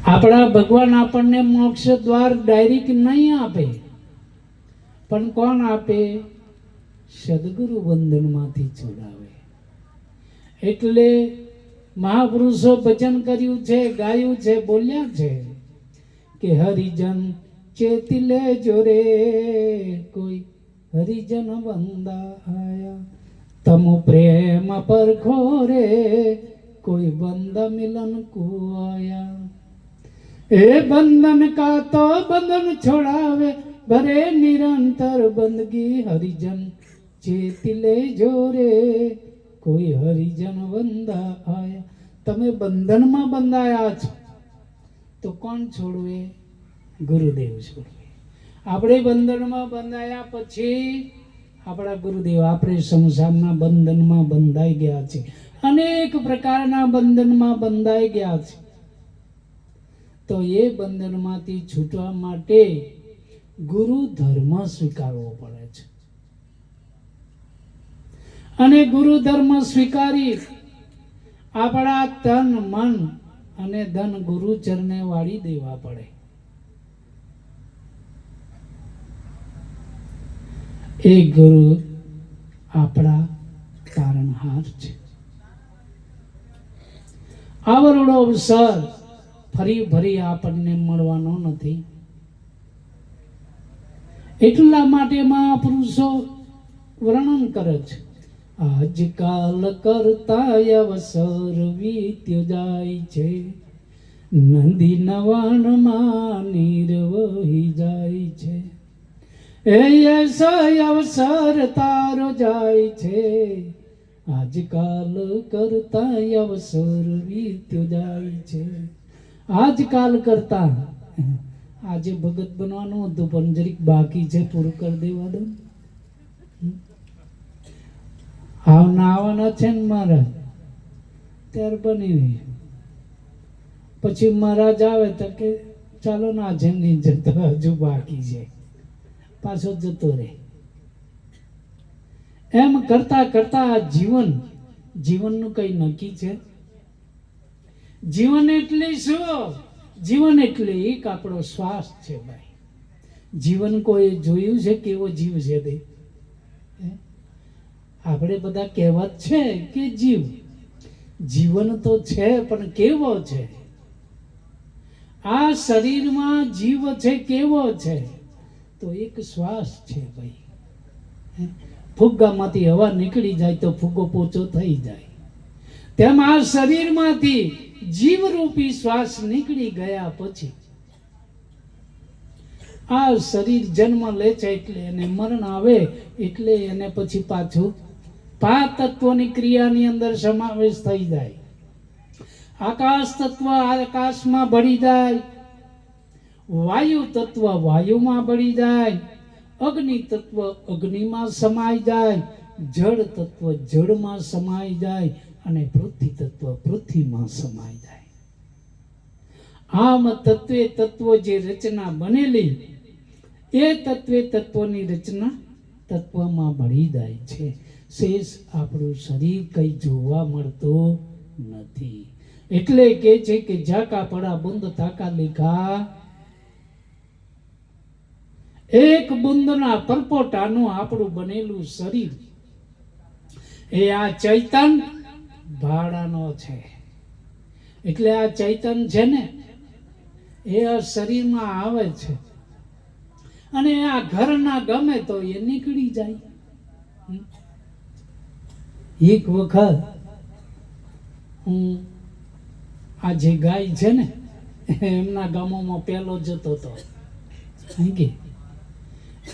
આપણા ભગવાન આપણને મોક્ષ દ્વાર ડાયરેક્ટ નહીં આપે, પણ કોણ આપે? સદગુરુ બંધનમાંથી છોડાવે. એટલે મહાપુરુષો ભજન કર્યું છે, ગાયું છે, બોલ્યા છે કે હરિજન ચેતી લેજો રે, કોઈ હરિજન બંધાયા, તમ પ્રેમ પરખો રે, કોઈ બંધ મિલન કુઆયા. એ બંધન કા તો બંધન છોડાવે, ભરે નિરંતર બંદગી, હરિજન ચેતી લેજો રે, કોઈ હરિજન બંધાયા. તમે બંધનમાં બંધાયા છો તો કોણ છોડવે? ગુરુદેવ છોડવે. આપણે બંધનમાં બંધાયા પછી આપણા ગુરુદેવ, આપણે સંસારના બંધનમાં બંધાઈ ગયા છે, અનેક પ્રકારના બંધનમાં બંધાઈ ગયા છે. તો એ બંધનમાંથી છૂટવા માટે ગુરુ ધર્મ સ્વીકારવો પડે છે. અને ગુરુ ધર્મ સ્વીકારી આપણા તન મન અને ધન ગુરુ ચરણે વાળી દેવા પડે. એ ગુરુ આપણા તારણહાર છે. આવરડો અવસર ફરી ફરી આપણને મળવાનો નથી. એટલા માટે મહાપુરુષો વર્ણન કરે છે, આજકાલ કરતા અવસર વીત્યો જાય છે, નદી નવાણમાં નીર વહી જાય છે, એસો અવસર તારો જાય છે, આજકાલ કરતા અવસર વીત્યો જાય છે. આજકાલ કરતા, આજે ભગત બનવાનું હતું પણ જરીક બાકી છે, પૂરું કરી દેવા દો. આવવાના છે ને મહારાજ, ત્યાર બની પછી મહારાજ આવે તો કે ચાલો ના છે નહીં જતો, હજુ બાકી છે, પાછો જતો રહે. એમ કરતા કરતા આ જીવનનું કઈ નક્કી છે? જીવન એટલે શું? જીવન એટલે એક આપણો શ્વાસ છે ભાઈ. જીવન કોઈ જોયું છે કેવો જીવ છે તે? આપણે બધા કહેવત છે કે જીવન તો છે પણ કેવો છે? આ શરીરમાં જીવ છે કેવો છે? તો એક શ્વાસ છે ભાઈ. ફુગ્ગામાંથી હવા નીકળી જાય તો ફુગ્ગો પોચો થઈ જાય, તેમ આ શરીરમાંથી જીવરૂપી શ્વાસ નીકળી ગયા પછી આ શરીર જન્મ લે છે, એટલે એને મરણ આવે, એટલે એને પછી પાછું 5 તત્વોની ક્રિયાની અંદર સમાવેશ થઈ જાય. આકાશ તત્વ આકાશમાં ભળી જાય, વાયુ તત્વ વાયુમાં ભળી જાય, અગ્નિ તત્વ અગ્નિમાં સમાઈ જાય, જળ તત્વ જળમાં સમાઈ જાય, અને પૃથ્વી તત્વ પૃથ્વીમાં સમાઈ જાય. આમ તત્વે તત્વો જે રચના બનેલી, એ તત્વે તત્વોની રચના તત્વમાં ભળી જાય છે. શેષ આપણું શરીર કઈ જોવા મળતું નથી. એટલે કે છે કે ઝાકા પડા બંધ તાકા લેખા, એક બુંદના પરપોટાનું આપણું બનેલું શરીર એ આ ચૈતન ભાડાનો છે. એટલે આ ચૈતન છે ને એ આ શરીરમાં આવે છે, અને આ ઘરના ગમે તો એ નીકળી જાય. એક વખત હું આ જે ગાય છે ને એમના ગામોમાં પેલો જતો હતો,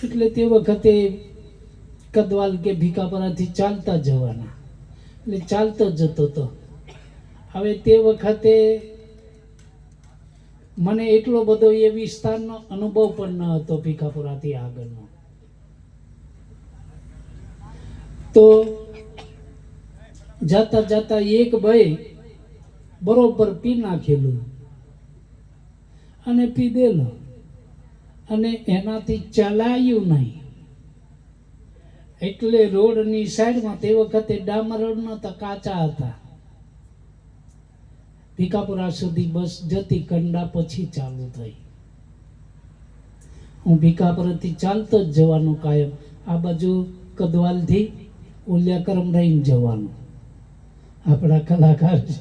એટલે તે વખતે કદવાલ કે ભીખાપરાથી ચાલતા જવાના, એટલે ચાલતો જતો હતો. હવે તે વખતે મને એટલો બધો એ વિસ્તારનો અનુભવ પણ ન હતો ભીખાપુરાથી આગળનો. તો જાતા જાતા એક ભાઈ બરોબર પી નાખેલું અને પીધેલો, અને એનાથી ચલાયું નહીં. એટલે રોડની સાઈડમાં તે વખતે ડામર રોડ નહોતા, કાચા હતા. ભીખાપુરા સુધી બસ જતી, કંડા પછી ચાલુ થઈ. હું ભીખાપુરાથી ચાલતો જ જવાનું કાયમ. આ બાજુ કદવાલથી ઉલિયાકરમ રહીને જવાનું. આપણા કલાકાર છે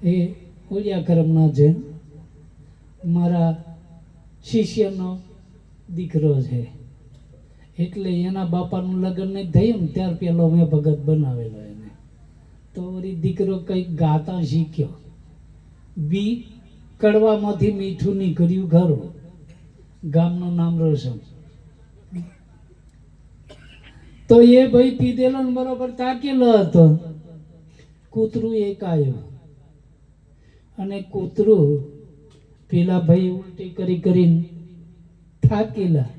એ ઉલિયાકરમના છે, મારા શિષ્યનો દીકરો છે, એટલે એના બાપાનું લગ્ન નહીં થયું ને ત્યાર પેલો મેં ભગત બનાવેલો એને. તો વળી દીકરો કંઈક ગાતા શીખ્યો, બી કડવામાંથી મીઠું નીકળ્યું ખરું, ગામનું નામ રોશન. તો એ ભાઈ પીધેલો ને બરોબર તાકેલો હતો, કૂતરું એક આવ્યું અને કૂતરું પેલા ભાઈ ઉલટી કરીને થાકેલા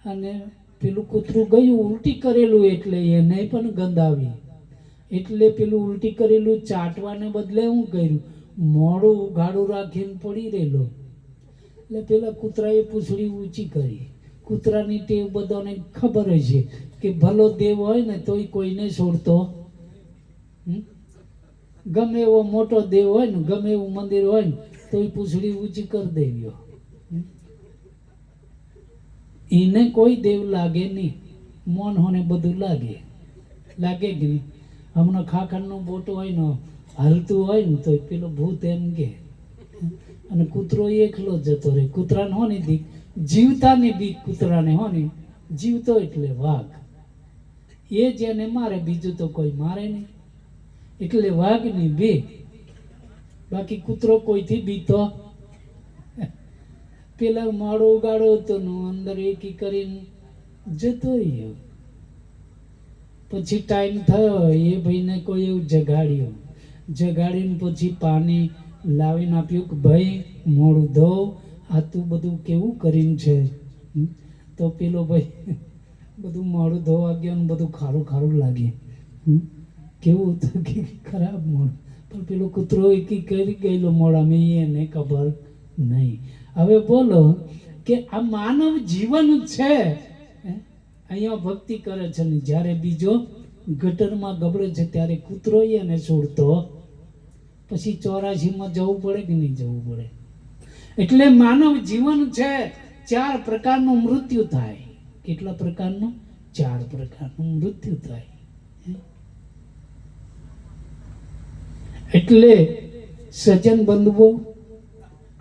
અને પેલું કૂતરું ગયું ઉલટી કરેલું એટલે એને પણ ગંધ આવી. એટલે પેલું ઉલટી કરેલું ચાટવાને બદલે શું કર્યું, મોડું ઉઘાડું રાખીને પડી રહેલો. એટલે પેલા કૂતરાએ પૂંછડી ઊંચી કરી. કૂતરાની ટેવ બધાને ખબર છે કે ભલો દેવ હોય ને તોય કોઈને છોડતો. ગમે એવો મોટો દેવ હોય ને, ગમે એવું મંદિર હોય ને તોય પૂંછડી ઊંચી કરી દેવ્યો. એને કોઈ દેવ લાગે નહીં, મોન હોને બધું લાગે કે નહીં. હમણાં ખાખરનું બોટું હોય ને હાલતું હોય ને તો પેલો ભૂત એમ કે, અને કૂતરો એકલો જતો રહે. કૂતરાને હોની બીક, જીવતાની બીક કૂતરાને હોની, જીવતો એટલે વાઘ. એ જેને મારે બીજું તો કોઈ મારે નહીં, એટલે વાઘની બીક. બાકી કૂતરો કોઈથી બીતો. પેલા માળો ઉગાડો હતો ને અંદર એકી કરીને જતો રહ્યો. પછી ટાઈમ થયો, એ ભાઈને કોઈ એવું જગાડીને પછી પાણી લાવીને આપ્યું કે ભાઈ મોડું ધોવ, આ તું બધું કેવું કરીને છે. તો પેલો ભાઈ બધું મોડું ધોવા ગયો ને બધું ખારું ખારું લાગે. કેવું હતું કે ખરાબ મોડું, પણ પેલો કૂતરો એકી કરી ગયેલો મોડામાં, એને ખબર નહીં. હવે બોલો કે આ માનવ જીવન છે, અહીંયા ભક્તિ કરે છે ને જ્યારે બીજો ગટરમાં ગબડે છે ત્યારે કૂતરો એને છોડતો. પછી 84માં જવું પડે કે નહીં જવું પડે. એટલે માનવ જીવન છે, 4 પ્રકારનું મૃત્યુ થાય. કેટલા પ્રકારનું? 4 પ્રકારનું મૃત્યુ થાય. એટલે સજ્જન બંધુઓ,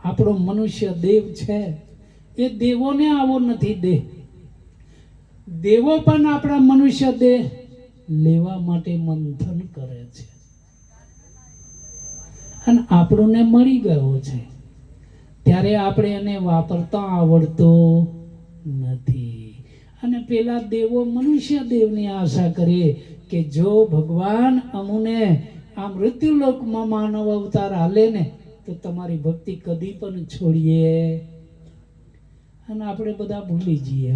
આપણો મનુષ્ય દેવ છે, એ દેવોને આવો નથી દેહ. દેવો પણ આપણા મનુષ્ય દેહ લેવા માટે મંથન કરે છે, અને આપણને મળી ગયો છે ત્યારે આપણે એને વાપરતા આવડતો નથી. અને પેલા દેવો મનુષ્ય દેવની આશા કરીએ કે જો ભગવાન અમુને આ મૃત્યુલોકમાં માનવ અવતાર હાલે ને તો તમારી ભક્તિ કદી પણ છોડીએ. અને આપણે બધા ભૂલી જઈએ.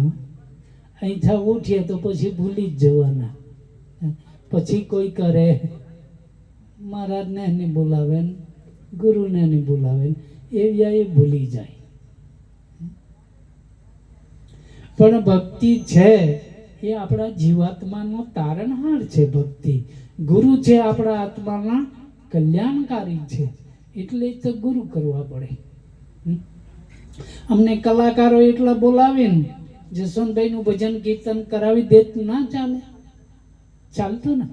અહીંથી ઉઠીએ તો પછી ભૂલી જ જવાના. પછી કોઈ કરે મહારાજને નહીં બોલાવે, ગુરુને નહીં બોલાવે, એ ભૂલી જાય. પણ ભક્તિ છે એ આપણા જીવાત્માનો તારણહાર છે. ભક્તિ ગુરુ છે, આપણા આત્માના કલ્યાણકારી છે, એટલે તો ગુરુ કરવા પડે. અમને કલાકારો એટલા બોલાવીને જસવંતભાઈ નું ભજન કીર્તન કરાવી દેત ના ચાલે? ચાલતું ને?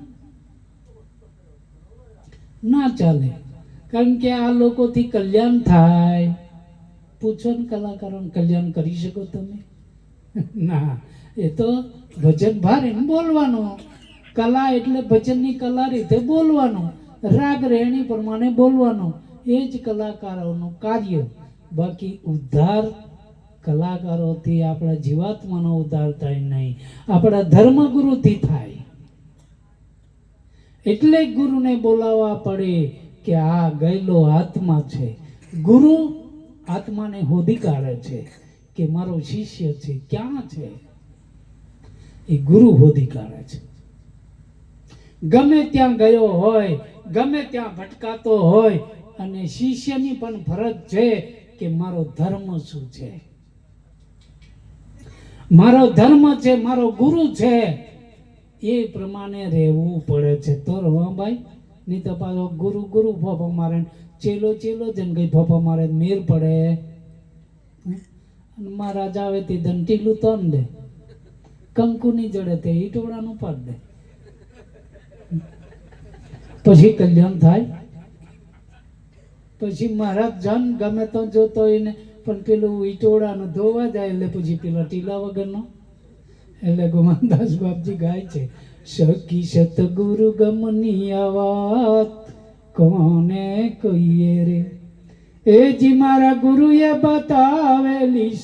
ના ચાલે. કારણ કે આ લોકોથી કલ્યાણ થાય. પૂછો ને કલાકારોને, કલ્યાણ કરી શકો તમે? ના. એ તો ભજન ભારે બોલવાનું. કલા એટલે ભજનની કલા રીતે બોલવાનું, રાગ રેણી પ્રમાણે બોલવાનું, એ જ કલાકારોનું કાર્ય. બાકી ઉદ્ધાર કલાકારોથી આપણા જીવાત્માનો ઉદ્ધાર થાય નહીં, આપણા ધર્મગુરુથી થાય. એટલે ગુરુને બોલાવવા પડે કે આ ગયેલો આત્મા છે. ગુરુ આત્માને શોધી કાઢે છે કે મારો શિષ્ય છે, ક્યાં છે એ ગુરુ શોધી કાઢે છે. ગમે ત્યાં ગયો હોય, ગમે ત્યાં ભટકાતો હોય, અને શિષ્યની પણ ફરજ છે કે મારો ધર્મ શું છે, મારો ધર્મ છે, મારો ગુરુ છે, એ પ્રમાણે રહેવું પડે છે. તો રવાભાઈ નહીં તો પાછો ગુરુ ગુરુ ફોફો મારે ને ચેલો ચેલો જન ગઈ ફોફો મારે મેર પડે. મહારાજ આવે તે ધંટીલું તન દે, કંકુની જડે તે ઈટોડાનું પાડ દે, પછી કલ્યાણ થાય. પછી મહારાજ જન ગમે તો જોતો એને પણ પેલું ઈટોડાનું ધોવા જાય એટલે પછી પેલા ટીલા વગરનો. એટલે ગોમાનદાસ બાપજી ગાય છે, સખી સતગુરુ ગમની આ વાત કોને કહીએ રે, એ જી મારા ગુરુએ બતાવેલી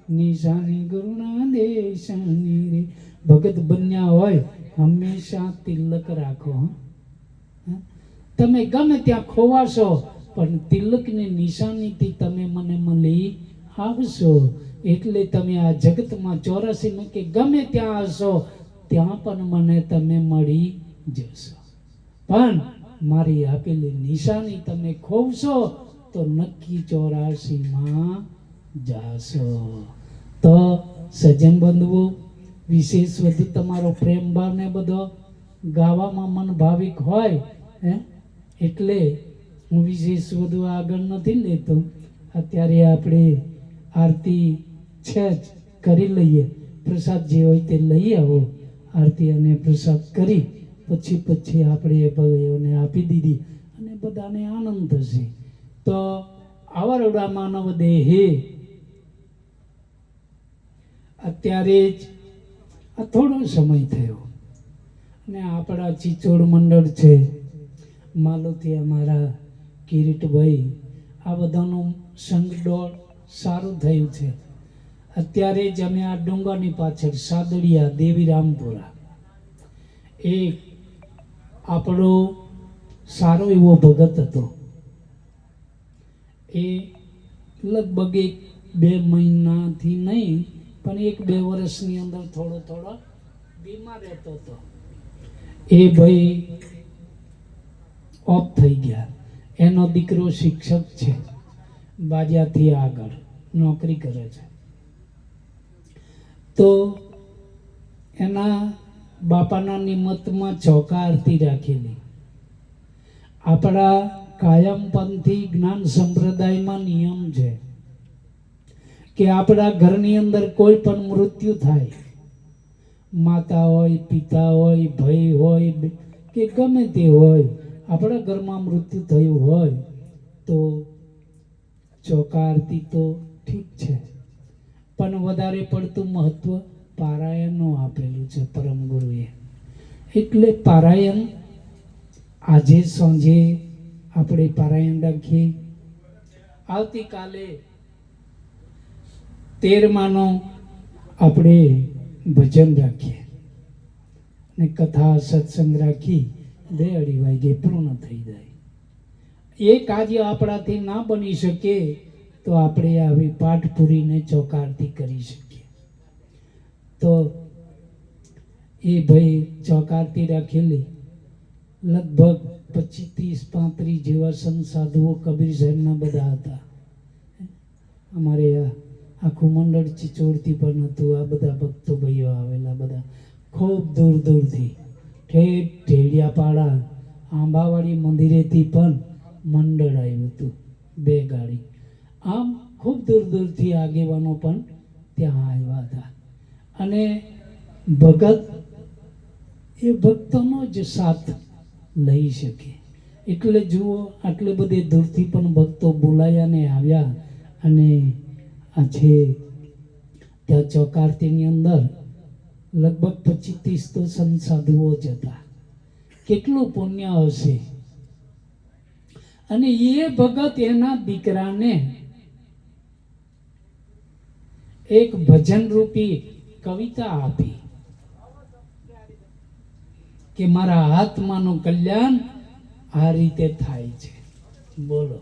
નિશાની ગુરુના દેશાની રે. ભગત બન્યા હોય હંમેશા તિલક રાખો. તમે ગમે ત્યાં ખોવાશો પણ તિલકની નિશાનીથી તમે મને મળી આવશો. એટલે તમે આ જગતમાં 84 કે ગમે ત્યાં હશો ત્યાં પણ મને તમે મળી જશો. પણ મારી આપેલી નિશાની તમે ખોવશો તો નક્કી 84માં જાશો. તો સજ્જન બંધુ, વિશેષ વધુ તમારો પ્રેમ ભાવ ને બધો ગાવામાં મન ભાવિક હોય એટલે હું વિશેષ વધુ આગળ નથી લેતો. અત્યારે આપણે આરતી છે જ કરી લઈએ. પ્રસાદ જે હોય તે લઈ આવો. આરતી અને પ્રસાદ કરી પછી આપણે ભગવાનને આપી દીધી અને બધાને આનંદ થશે. તો આવરડા માનવ દેહે અત્યારે જ આ થોડો સમય થયો અને આપણા ચિચોડ મંડળ છે, માલુથી અમારા કિરીટભાઈ, આ બધાનું સંગડોળ સારું થયું છે. અત્યારે જ અમે આ ડુંગરની પાછળ સાદડિયા દેવીરામપુરા એક આપણો સારો એવો ભગત હતો. એ લગભગ 1-2 મહિનાથી નહીં પણ 1-2 વર્ષની અંદર થોડો બીમાર રહેતો હતો. એ ભાઈ ઓફ થઈ ગયા. એનો દીકરો શિક્ષક છે, બાજાથી આગળ નોકરી કરે છે. તો એના બાપાના નિમિત્તમાં ચોકા આરતી રાખેલી. આપણા કાયમપંથી જ્ઞાન સંપ્રદાયમાં નિયમ છે કે આપણા ઘરની અંદર કોઈ પણ મૃત્યુ થાય, માતા હોય, પિતા હોય, ભાઈ હોય કે ગમે તે હોય, આપણા ઘરમાં મૃત્યુ થયું હોય તો ચોકા આરતી તો ઠીક છે, પણ વધારે પડતું મહત્વ પારાયણનું આપેલું છે પરમ ગુરુએ. એટલે પારાયણ આજે સાંજે આપણે પારાયણ રાખીએ. આવતીકાલે 13માનો આપણે ભજન રાખીએ ને કથા સત્સંગ રાખી 2-2:30 વાગે પૂર્ણ થઈ જાય. એ કાર્ય આપણાથી ના બની શકે તો આપણે આવી પાઠ પૂરીને ચોકારતી કરી શકીએ. તો એ ભાઈ ચોકારતી રાખેલી. લગભગ 25-30-35 જેવા સંત સાધુઓ કબીર સાહેબના બધા હતા. અમારે આખું મંડળ ચિચોડથી પણ હતું. આ બધા ભક્તો ભાઈઓ આવેલા, બધા ખૂબ દૂર દૂરથી, ઠેઠ ઢેડિયાપાડા આંબાવાડી મંદિરેથી પણ મંડળ આવ્યું હતું, 2 ગાડી. આમ ખૂબ દૂર દૂરથી આગેવાનો પણ ત્યાં આવ્યા હતા. અને ભગત એ ભક્તોનો જ સાથ લઈ શકે. એટલે જુઓ, આટલે બધે દૂરથી પણ ભક્તો બોલાયા ને આવ્યા. અને આ છે ત્યાં ચોકારતીની અંદર લગભગ 25-30 તો સંત સાધુઓ જ હતા. કેટલું પુણ્ય હશે. અને એ ભગત એના દીકરાને એક ભજન રૂપી કવિતા આપી કે મારા આત્માનું કલ્યાણ આ રીતે થાય છે. બોલો,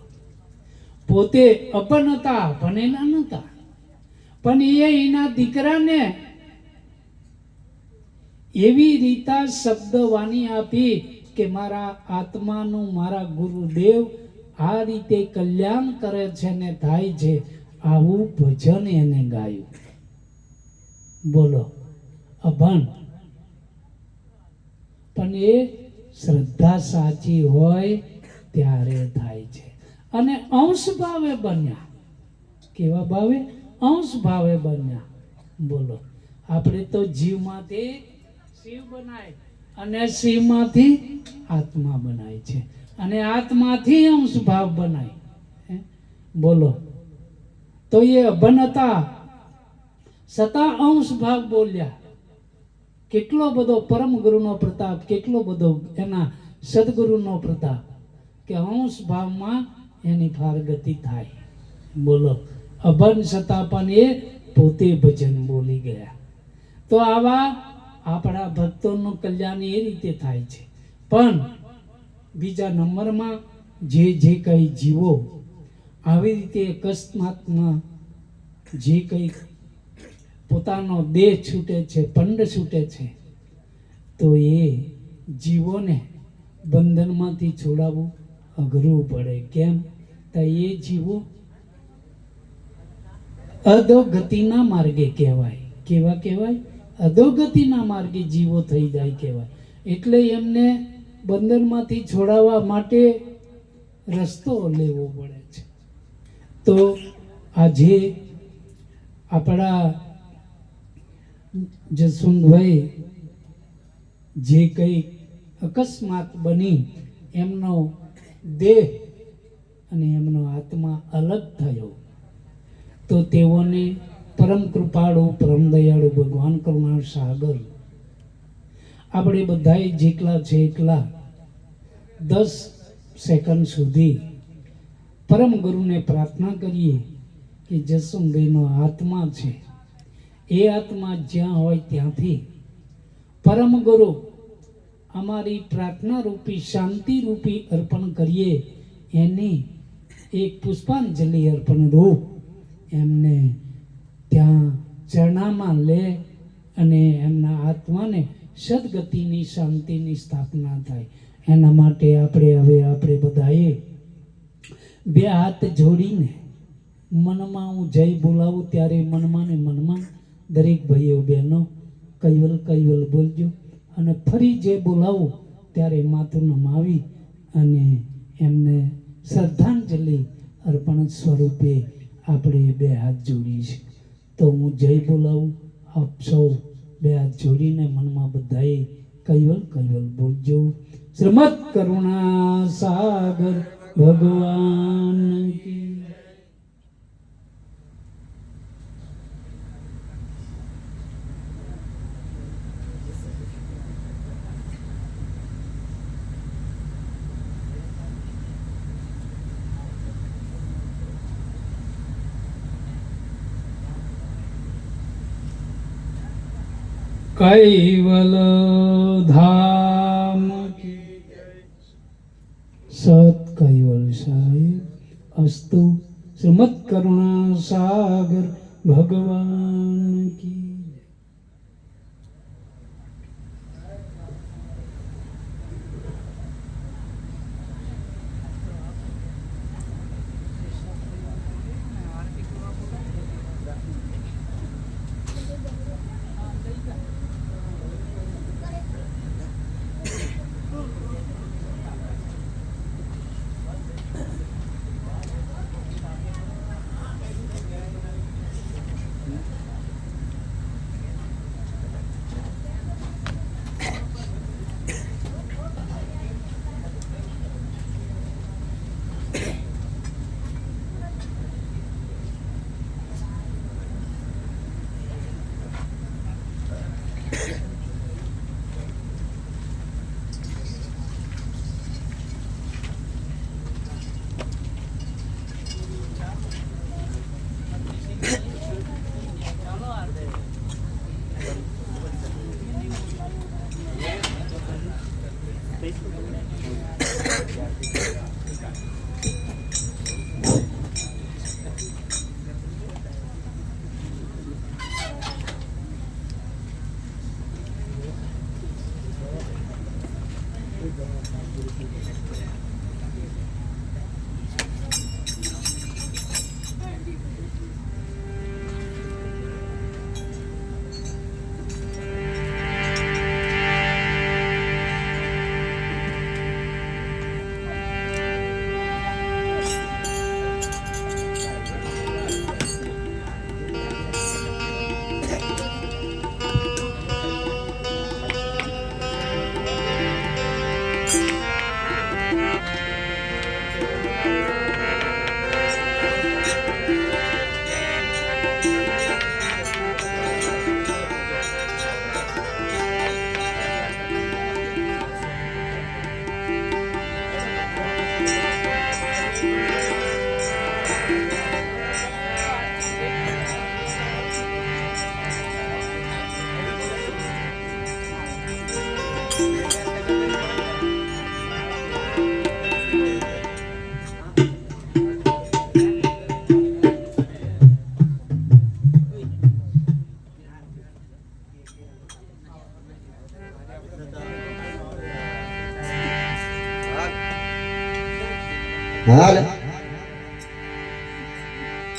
પોતે અપન હતા, ભણેલા નતા, પણ એના દીકરાને એવી રીતે શબ્દવાણી આપી કે મારા આત્માનું મારા ગુરુદેવ આ રીતે કલ્યાણ કરે છે ને થાય છે. આવું ભજન એને ગાયું. બોલો, અભણ, પણ એ શ્રદ્ધા સાચી હોય ત્યારે થાય છે. અને અંશ ભાવે બન્યા. કેવા ભાવે? અંશ ભાવે બન્યા. બોલો, આપણે તો જીવમાંથી શિવ બનાય અને શિવમાંથી આત્મા બનાય છે, અને આત્માથી અંશ ભાવ બનાય. બોલો, તો એ અભન હતા છતાં અંશ ભાવ બોલ્યા. કેટલો બધો પરમ ગુરુનો પ્રતાપ, કેટલો બધો એના સદગુરુનો પ્રતાપ કે અંશ ભાવમાં એની ફારગતિ થાય. બોલો, અભન છતાં પણ એ પોતે ભજન બોલી ગયા. તો આવા આપણા ભક્તોનું કલ્યાણ એ રીતે થાય છે. પણ બીજા નંબરમાં જે કંઈ જીવો આવી રીતે અકસ્માતમાં જે કંઈ પોતાનો દેહ છૂટે છે, પંડ છૂટે છે, તો એ જીવોને બંધનમાંથી છોડાવવું અઘરું પડે. કેમ? તો એ જીવો અધોગતિના માર્ગે કહેવાય. કેવા કહેવાય? અધોગતિના માર્ગે જીવો થઈ જાય કહેવાય. એટલે એમને બંધનમાંથી છોડાવવા માટે રસ્તો લેવો પડે છે. તો આજે આપણા જસવંતભાઈ જે કંઈ અકસ્માત બની એમનો દેહ અને એમનો આત્મા અલગ થયો, તો તેઓને પરમ કૃપાળુ પરમ દયાળુ ભગવાન કરુણા સાગર આપણે બધાએ જેટલા છે એટલા 10 સેકન્ડ સુધી પરમ ગુરુને પ્રાર્થના કરીએ કે જસવંતભાઈનો આત્મા છે, એ આત્મા જ્યાં હોય ત્યાંથી પરમ ગુરુ અમારી પ્રાર્થના રૂપી શાંતિ રૂપી અર્પણ કરીએ. એની એક પુષ્પાંજલિ અર્પણ રૂપ એમને ત્યાં ચરણામાં લે અને એમના આત્માને સદગતિની શાંતિની સ્થાપના થાય. એના માટે આપણે બધાએ બે હાથ જોડીને મનમાં હું જય બોલાવું ત્યારે મનમાં ને મનમાં દરેક ભાઈઓ બહેનો કૈવલ કૈવલ બોલજો, અને ફરી જે બોલાવું ત્યારે માથું નમાવી અને એમને શ્રદ્ધાંજલિ અર્પણ સ્વરૂપે આપણે બે હાથ જોડીએ. તો હું જય બોલાવું, આપ સૌ બે હાથ જોડીને મનમાં બધાએ કૈવલ કૈવલ બોલજો. શ્રીમદ કરુણા સાગર ભગવાન કી. કૈવલ ધામ કી સત કૈવલ સાહેબ અસ્તુ. શ્રીમદ કરુણા સાગર ભગવાન કી.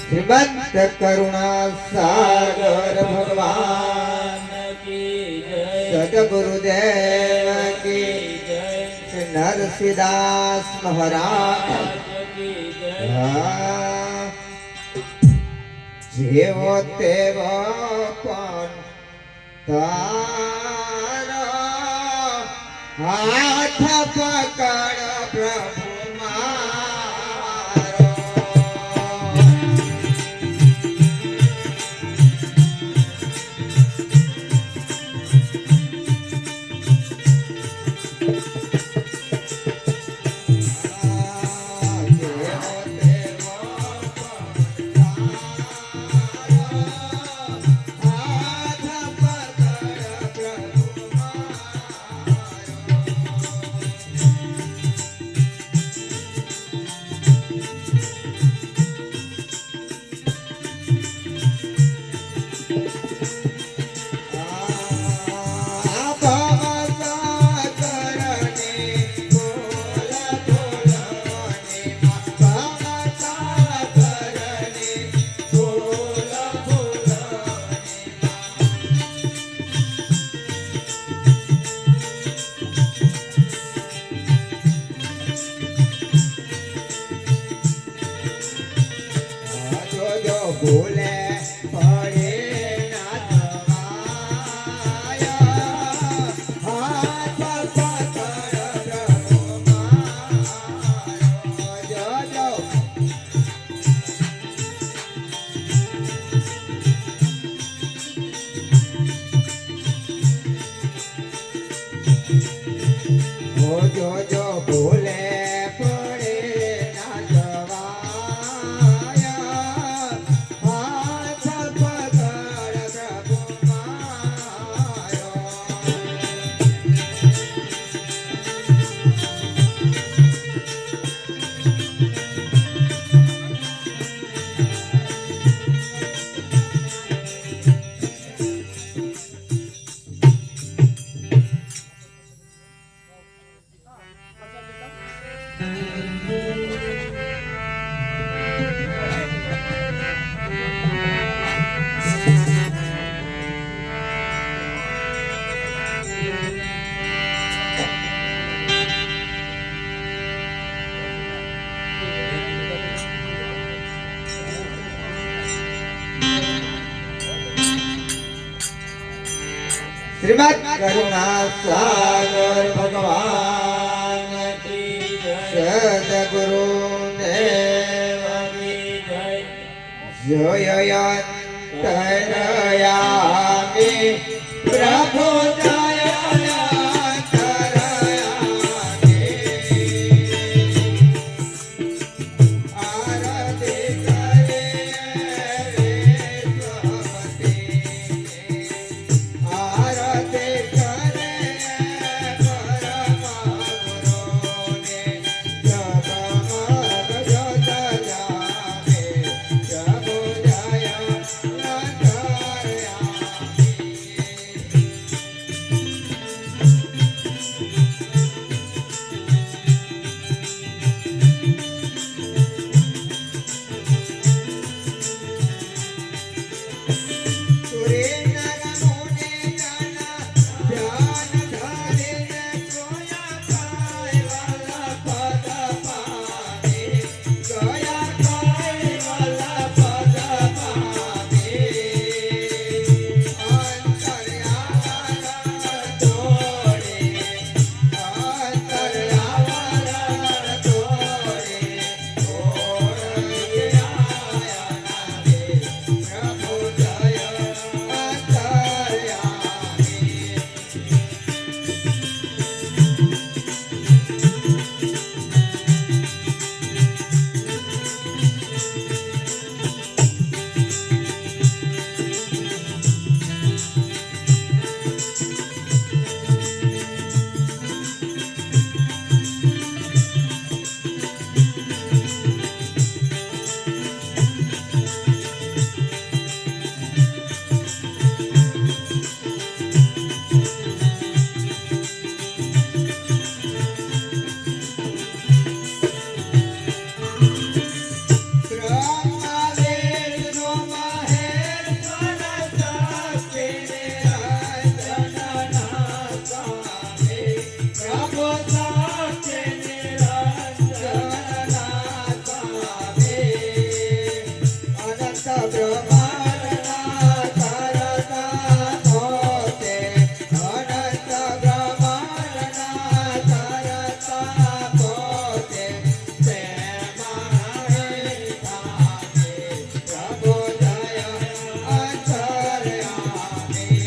શ્રીમદ કરુણા સાગર ભગવાન की जय સદગુરુદેવ કી जय શ્રી નરસિંહદાસ મહારાજ की जय જેવો તેવો પણ તારા હાથ પકડ પ્રભુ મારો ભૂલે પડે ના થવાયા હાથ પકડ પ્રભુ મારો જો જો ભૂલે પડે ના જવાયા હાથ પકડ પ્રભુ મારો શ્રીમદ કરુણા સાગર ભગવાન की जय સદગુરુ દેવ की जय જોયંતરયામી પ્રભુ જયંતરયામી આરતી કરે વિશ્વપતિ આરતી કરે પરમ ગુરુને જગમગ જ્યોત જામે પ્રભુ જય અંતરયામી અનંત બ્રહ્માંડના તરતા પોતે અનંત બ્રહ્માંડના તરતા પોતે તેમાં પ્રભુ જય અંતર્યામી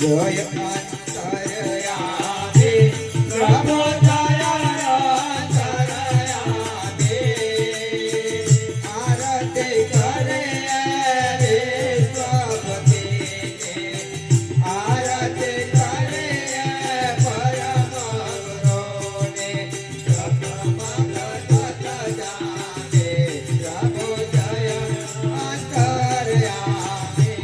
જય અંતર્યામી પ્રભુ જય અંતર્યામી આરતી કરે વિશ્વપતિની આરતી કરે પરમ ગુરુને પ્રભુ જાને પ્રભુ જય અંતર્યામી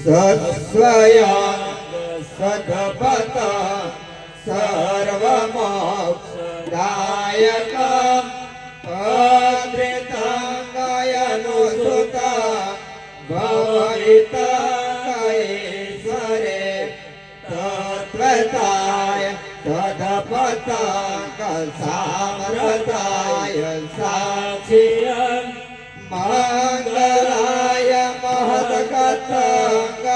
સત્સ્વયં સદપત સર્વમોક્ષદાયક અદ્રિતંગયનુસુત ભવિતંગૈશ્વરે તત્વતાય તદપતંગ સામ્રતાય સાક્ષિયં મંગલાય મહદગતંગ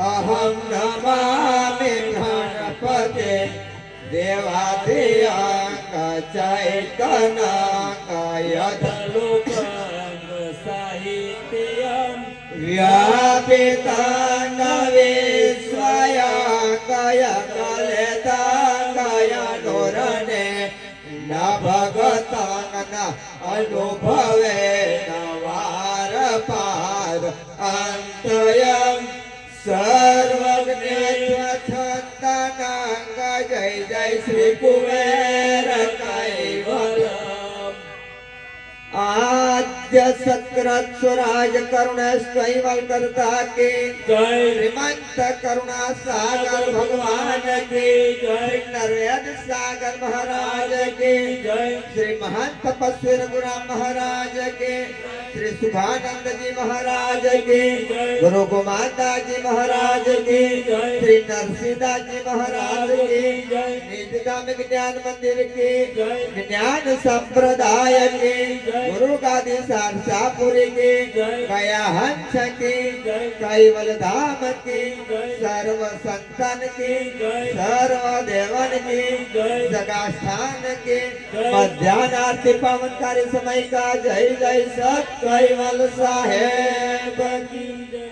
અહં નમામિ ગણપતે દેવાધિયંગ ચૈતનંગ યથલોકંગ સાહિત્યં વ્યાપિતંગ વિશ્વયંગય કલેતંગય નુરને ન ભગતંગ ન અનુભવે નવાર પાર અંતયં સર્વજ્ઞેયછંદનાંગ જય જય શ્રી કુબેર કૈવલમ આ मध्य सत्कृत स्वराज करुण कैवल करता के जय श्रीमंत करुणा सागर भगवान के जय नरवेद सागर महाराज के जय श्री महंत तपस्वी रघुराम महाराज के श्री सुखानंद जी महाराज के गुरु गोमाता जी महाराज के श्री नरसिंहदास जी महाराज के निजगामिक ज्ञान मंदिर के ज्ञान संप्रदाय के गुरु गादी सारसापुरी के गया हंस के कैवल धाम के सर्व संतन के सर्व देवन के जगास्थान के मध्याह्न आरती पावनकारी समय का जय जय सत कैवल साहेब की જય